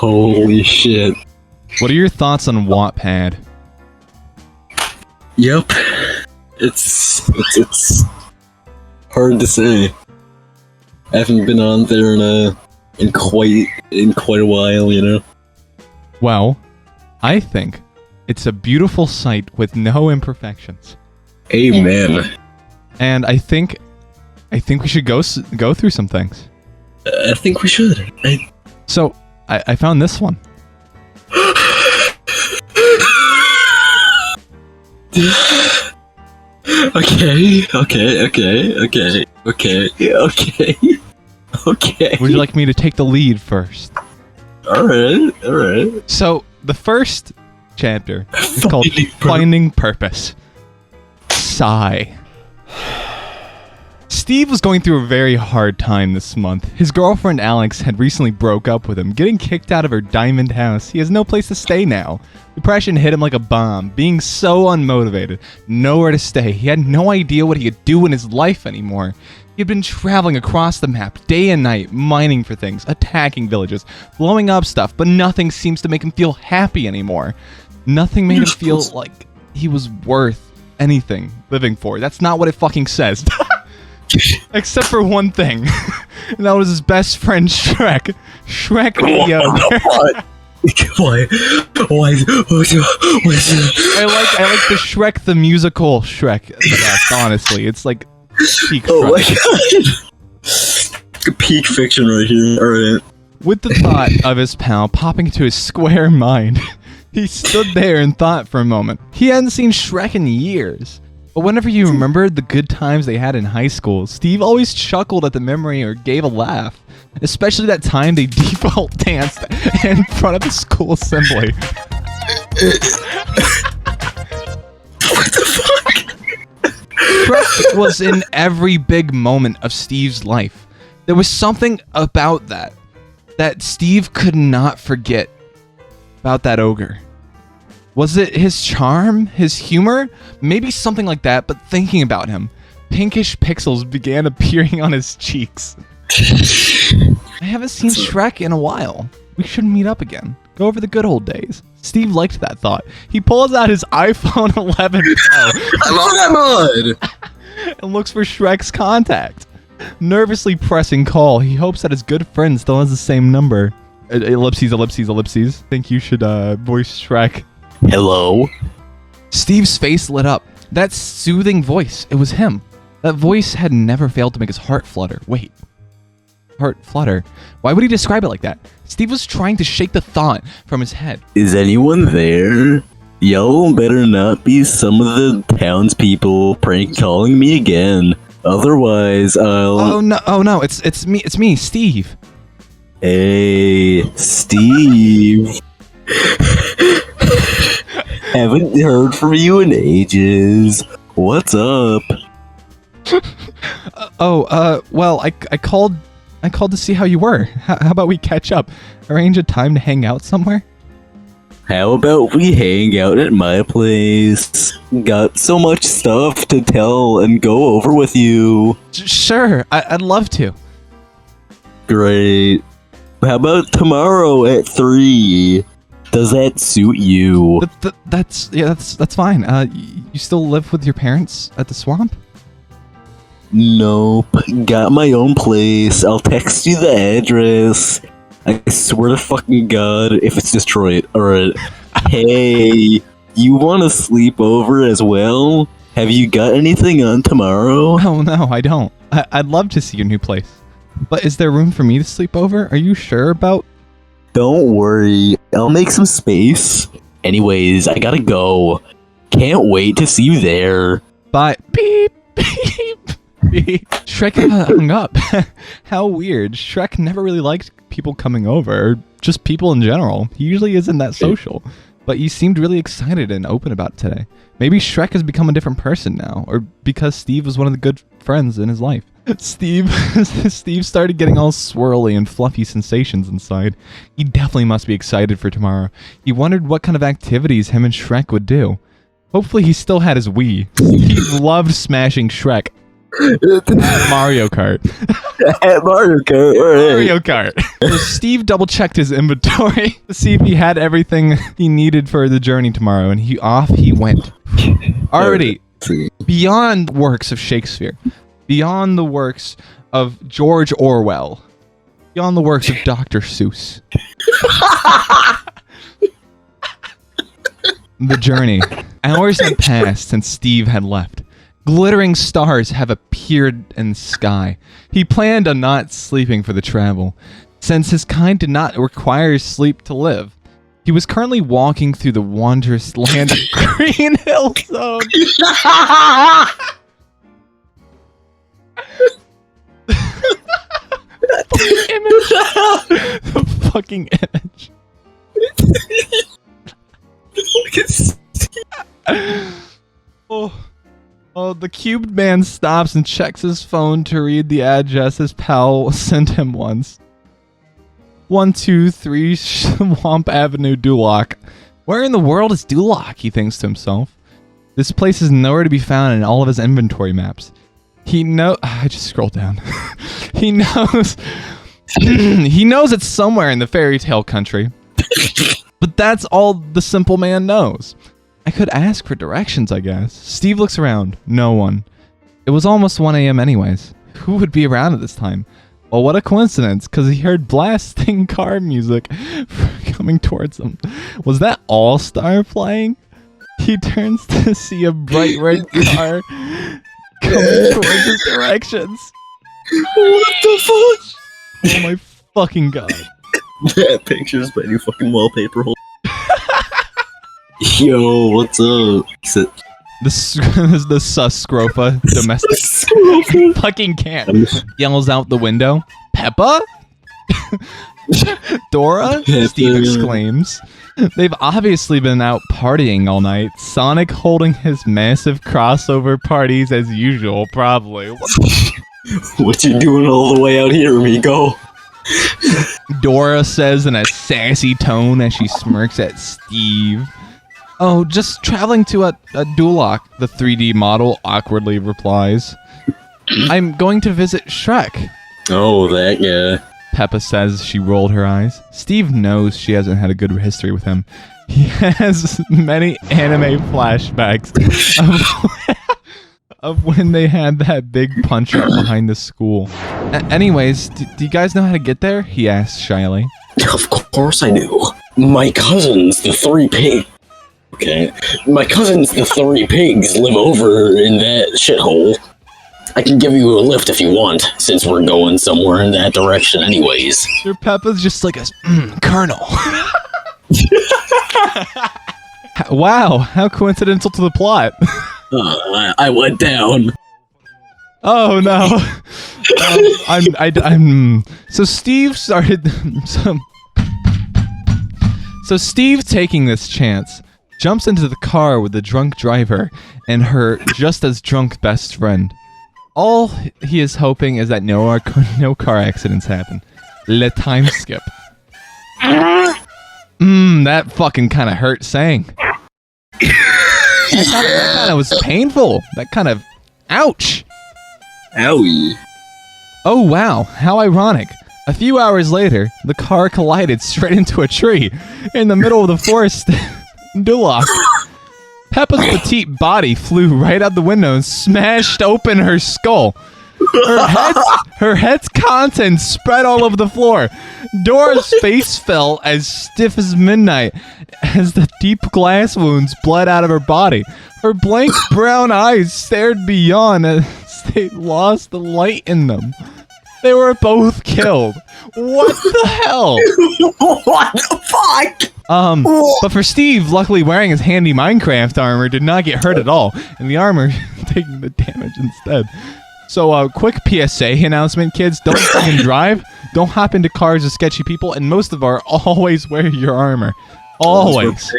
Holy shit. What are your thoughts on Wattpad? Yep. It's hard to say. I haven't been on there in quite a while, you know. Well, I think it's a beautiful site with no imperfections. Amen. And I think we should go through some things. I think we should. So, I found this one. Okay. Would you like me to take the lead first? Alright. So, the first chapter is called Finding Purpose. Sigh. Steve was going through a very hard time this month. His girlfriend Alex had recently broke up with him, getting kicked out of her diamond house. He has no place to stay now. Depression hit him like a bomb, being so unmotivated, nowhere to stay. He had no idea what he could do in his life anymore. He had been traveling across the map, day and night, mining for things, attacking villages, blowing up stuff, but nothing seems to make him feel happy anymore. Nothing made him feel like he was worth anything living for. That's not what it fucking says. Except for one thing. And that was his best friend, Shrek. Shrek the ogre. Why? I like the Shrek the musical Shrek. Yes, honestly. It's like peak Shrek. Oh my god. Peak fiction right here. Alright. With the thought of his pal popping into his square mind, he stood there and thought for a moment. He hadn't seen Shrek in years. But whenever he remembered the good times they had in high school, Steve always chuckled at the memory or gave a laugh. Especially that time they default danced in front of the school assembly. What the fuck? Shrek was in every big moment of Steve's life. There was something about that Steve could not forget about that ogre. Was it his charm? His humor? Maybe something like that, but thinking about him, pinkish pixels began appearing on his cheeks. I haven't seen Shrek in a while. We should meet up again. Go over the good old days. Steve liked that thought. He pulls out his iPhone 11 Pro. I'm on and looks for Shrek's contact. Nervously pressing call, he hopes that his good friend still has the same number. Ellipses. Think you should voice Shrek. Hello? Steve's face lit up. That soothing voice, it was him. That voice had never failed to make his heart flutter. Wait. Heart flutter? Why would he describe it like that? Steve was trying to shake the thought from his head. Is anyone there? Y'all better not be some of the townspeople prank calling me again. Otherwise, I'll... Oh no, it's me, Steve. Hey, Steve. Haven't heard from you in ages. What's up? Well, I called to see how you were. How about we catch up? Arrange a time to hang out somewhere? How about we hang out at my place? Got so much stuff to tell and go over with you. Sure, I'd love to. Great. How about tomorrow at 3? Does that suit you? That's fine. You still live with your parents at the swamp? Nope. Got my own place. I'll text you the address. I swear to fucking god, if it's Detroit. Alright. Hey, you want to sleep over as well? Have you got anything on tomorrow? Oh no, I don't. I'd love to see your new place. But is there room for me to sleep over? Are you sure about... Don't worry, I'll make some space. Anyways, I gotta go. Can't wait to see you there. Bye. Beep, beep, beep. Shrek hung up. How weird. Shrek never really liked people coming over, or just people in general. He usually isn't that social. But you seemed really excited and open about it today. Maybe Shrek has become a different person now, or because Steve was one of the good friends in his life. Steve started getting all swirly and fluffy sensations inside. He definitely must be excited for tomorrow. He wondered what kind of activities him and Shrek would do. Hopefully he still had his Wii. Steve loved smashing Shrek. Mario Kart. At Mario Kart. Mario Kart. So Steve double-checked his inventory to see if he had everything he needed for the journey tomorrow, and he went. Already beyond works of Shakespeare, beyond the works of George Orwell, beyond the works of Dr. Seuss. The journey. Hours had passed since Steve had left. Glittering stars have appeared in the sky. He planned on not sleeping for the travel, since his kind did not require sleep to live. He was currently walking through the wondrous land of Green Hill Zone. The fucking image. Oh, the cubed man stops and checks his phone to read the address his pal sent him once. 123 Swamp Avenue, Duloc. Where in the world is Duloc, he thinks to himself. This place is nowhere to be found in all of his inventory maps. I just scrolled down. He knows it's somewhere in the fairy tale country. But that's all the simple man knows. I could ask for directions, I guess. Steve looks around. No one. It was almost 1 a.m. anyways. Who would be around at this time? Well, what a coincidence, because he heard blasting car music coming towards him. Was that All-Star playing? He turns to see a bright red car coming towards his directions. What the fuck? Oh my fucking god. That picture's my new fucking wallpaper. Yo, what's up? The Suscrofa domestic fucking can't. Yells out the window. Peppa? Dora? Peppa. Steve exclaims. They've obviously been out partying all night. Sonic holding his massive crossover parties as usual, probably. What you doing all the way out here, amigo? Dora says in a sassy tone as she smirks at Steve. Oh, just traveling to a Duloc, the 3D model awkwardly replies. I'm going to visit Shrek. Oh, that guy. Peppa says she rolled her eyes. Steve knows she hasn't had a good history with him. He has many anime flashbacks of when they had that big punch-up behind the school. Anyways, do you guys know how to get there? He asks shyly. Of course I do. My cousins, the three pigs, live over in that shithole. I can give you a lift if you want, since we're going somewhere in that direction anyways. Sir Peppa's just like a colonel. Wow, how coincidental to the plot. I went down. Oh no. So Steve started. So Steve, taking this chance, jumps into the car with the drunk driver and her just as drunk best friend. All he is hoping is that no car accidents happen. Le time skip. That fucking kind of hurt saying. That kind of was painful. That kind of, ouch. Owie. Oh wow, how ironic. A few hours later, the car collided straight into a tree in the middle of the forest. Duloc. Peppa's petite body flew right out the window and smashed open her skull. Her head's contents spread all over the floor. Dora's face fell as stiff as midnight as the deep glass wounds bled out of her body. Her blank brown eyes stared beyond as they lost the light in them. They were both killed. What the hell? What the fuck? But for Steve, luckily wearing his handy Minecraft armor did not get hurt at all, and the armor taking the damage instead. So, quick PSA announcement, kids. Don't fucking drive. Don't hop into cars with sketchy people, and most of all, always wear your armor. Always.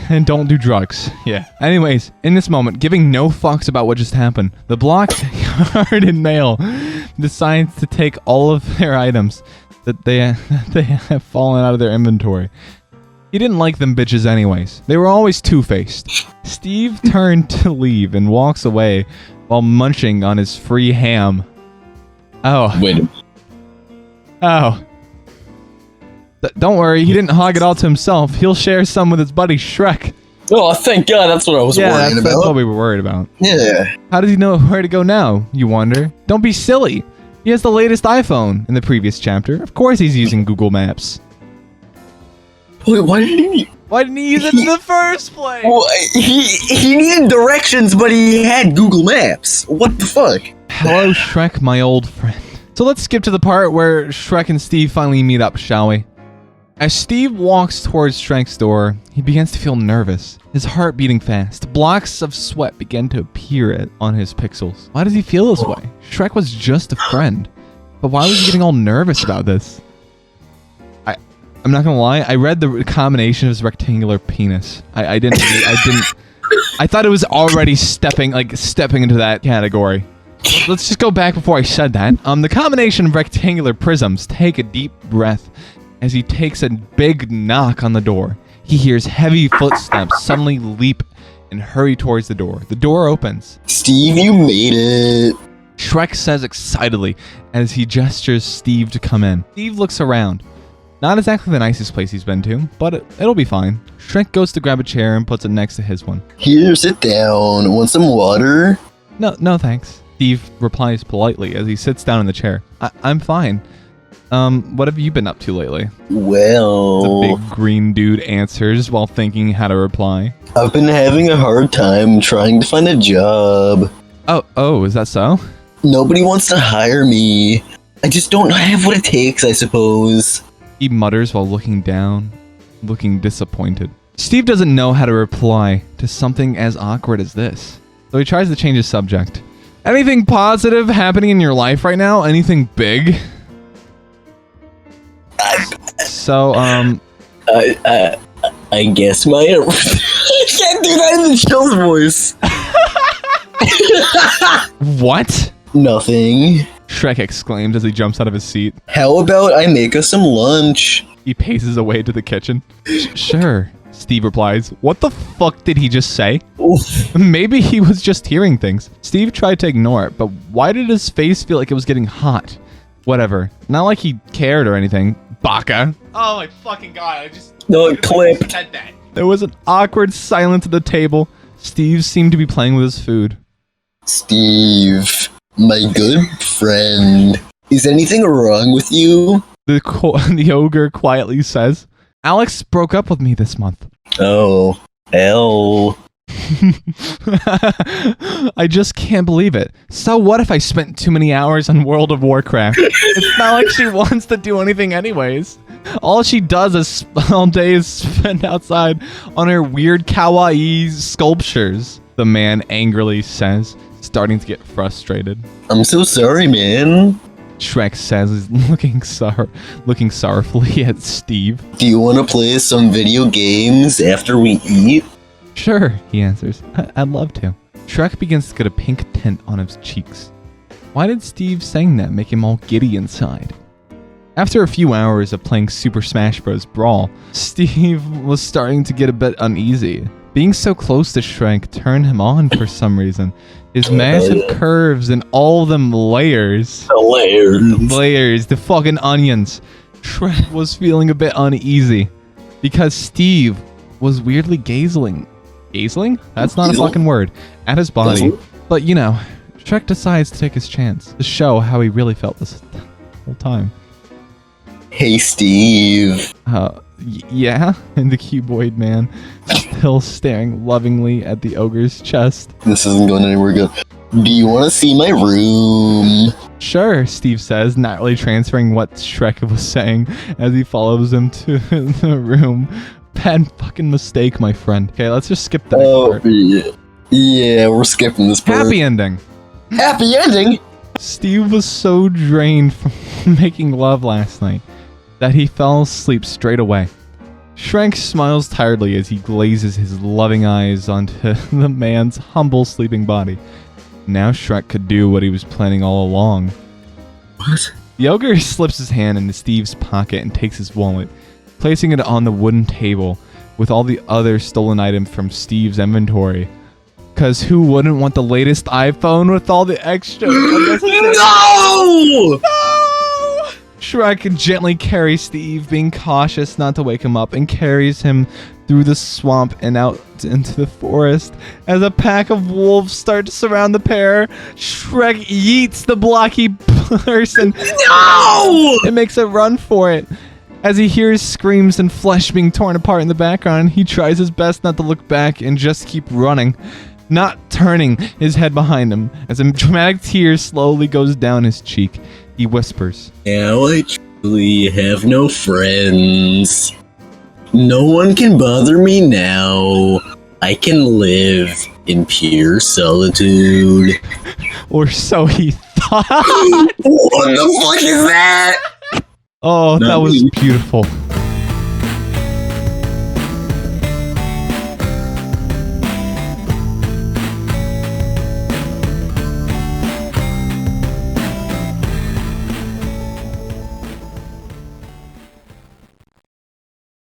And don't do drugs. Yeah. Anyways, in this moment, giving no fucks about what just happened, the block-hearted male decides to take all of their items that they have fallen out of their inventory. He didn't like them bitches anyways. They were always two-faced. Steve turned to leave and walks away while munching on his free ham. Oh. Wait. Oh. Don't worry, he didn't hog it all to himself. He'll share some with his buddy Shrek. Oh, thank God, that's what I was worried about. That's what we were worried about. Yeah. How does he know where to go now, you wonder? Don't be silly. He has the latest iPhone in the previous chapter. Of course he's using Google Maps. Wait, why didn't he use it in the first place? Well, he needed directions, but he had Google Maps. What the fuck? Hello, Shrek, my old friend. So let's skip to the part where Shrek and Steve finally meet up, shall we? As Steve walks towards Shrek's door, he begins to feel nervous, his heart beating fast. Blocks of sweat begin to appear on his pixels. Why does he feel this way? Shrek was just a friend. But why was he getting all nervous about this? I'm not gonna lie, I read the combination of his rectangular penis. I didn't. I thought it was already stepping into that category. Let's just go back before I said that. The combination of rectangular prisms. Take a deep breath. As he takes a big knock on the door, he hears heavy footsteps suddenly leap and hurry towards the door. The door opens. Steve, you made it. Shrek says excitedly as he gestures Steve to come in. Steve looks around. Not exactly the nicest place he's been to, but it'll be fine. Shrek goes to grab a chair and puts it next to his one. Here, sit down. Want some water? No thanks. Steve replies politely as he sits down in the chair. I'm fine. What have you been up to lately? Well... The big green dude answers while thinking how to reply. I've been having a hard time trying to find a job. Oh, is that so? Nobody wants to hire me. I just don't have what it takes, I suppose. He mutters while looking down, looking disappointed. Steve doesn't know how to reply to something as awkward as this, so he tries to change his subject. Anything positive happening in your life right now? Anything big? I guess my... I can't do that in the Chill's voice. What? Nothing. Shrek exclaims as he jumps out of his seat. How about I make us some lunch? He paces away to the kitchen. Sure, Steve replies. What the fuck did he just say? Oof. Maybe he was just hearing things. Steve tried to ignore it, but why did his face feel like it was getting hot? Whatever. Not like he cared or anything. Baka. Oh my fucking god, No, it clipped. Said that. There was an awkward silence at the table. Steve seemed to be playing with his food. Steve, my good friend. Is anything wrong with you? The ogre quietly says. Alex broke up with me this month. Oh, hell. I just can't believe it. So what if I spent too many hours on World of Warcraft? It's not like she wants to do anything anyways. All she does is all day is spend outside on her weird kawaii sculptures, the man angrily says, starting to get frustrated. I'm so sorry, man. Shrek says, looking sorrowfully at Steve. Do you want to play some video games after we eat? Sure, he answers. I'd love to. Shrek begins to get a pink tint on his cheeks. Why did Steve saying that make him all giddy inside? After a few hours of playing Super Smash Bros. Brawl, Steve was starting to get a bit uneasy. Being so close to Shrek turned him on for some reason. His massive curves and all them layers. Layers, the fucking onions. Shrek was feeling a bit uneasy because Steve was weirdly gazing. Gazing? That's not a fucking word. At his body. But you know, Shrek decides to take his chance to show how he really felt this whole time. Hey, Steve. Yeah? And the cuboid man, still staring lovingly at the ogre's chest. This isn't going anywhere good. Do you want to see my room? Sure, Steve says, not really transferring what Shrek was saying as he follows him to the room. Bad fucking mistake, my friend. Okay, let's just skip that part. Yeah, we're skipping this part. Happy ending. Happy ending? Steve was so drained from making love last night that he fell asleep straight away. Shrek smiles tiredly as he glazes his loving eyes onto the man's humble sleeping body. Now Shrek could do what he was planning all along. What? The ogre slips his hand into Steve's pocket and takes his wallet, placing it on the wooden table with all the other stolen items from Steve's inventory. Because who wouldn't want the latest iPhone with all the extra? No! No! Shrek gently carries Steve, being cautious not to wake him up, and carries him through the swamp and out into the forest. As a pack of wolves start to surround the pair, Shrek yeets the blocky person No! and makes a run for it. As he hears screams and flesh being torn apart in the background, he tries his best not to look back and just keep running, not turning his head behind him. As a dramatic tear slowly goes down his cheek, he whispers, "Now I truly have no friends. No one can bother me now. I can live in pure solitude." Or so he thought. What the fuck is that? Oh, that was beautiful.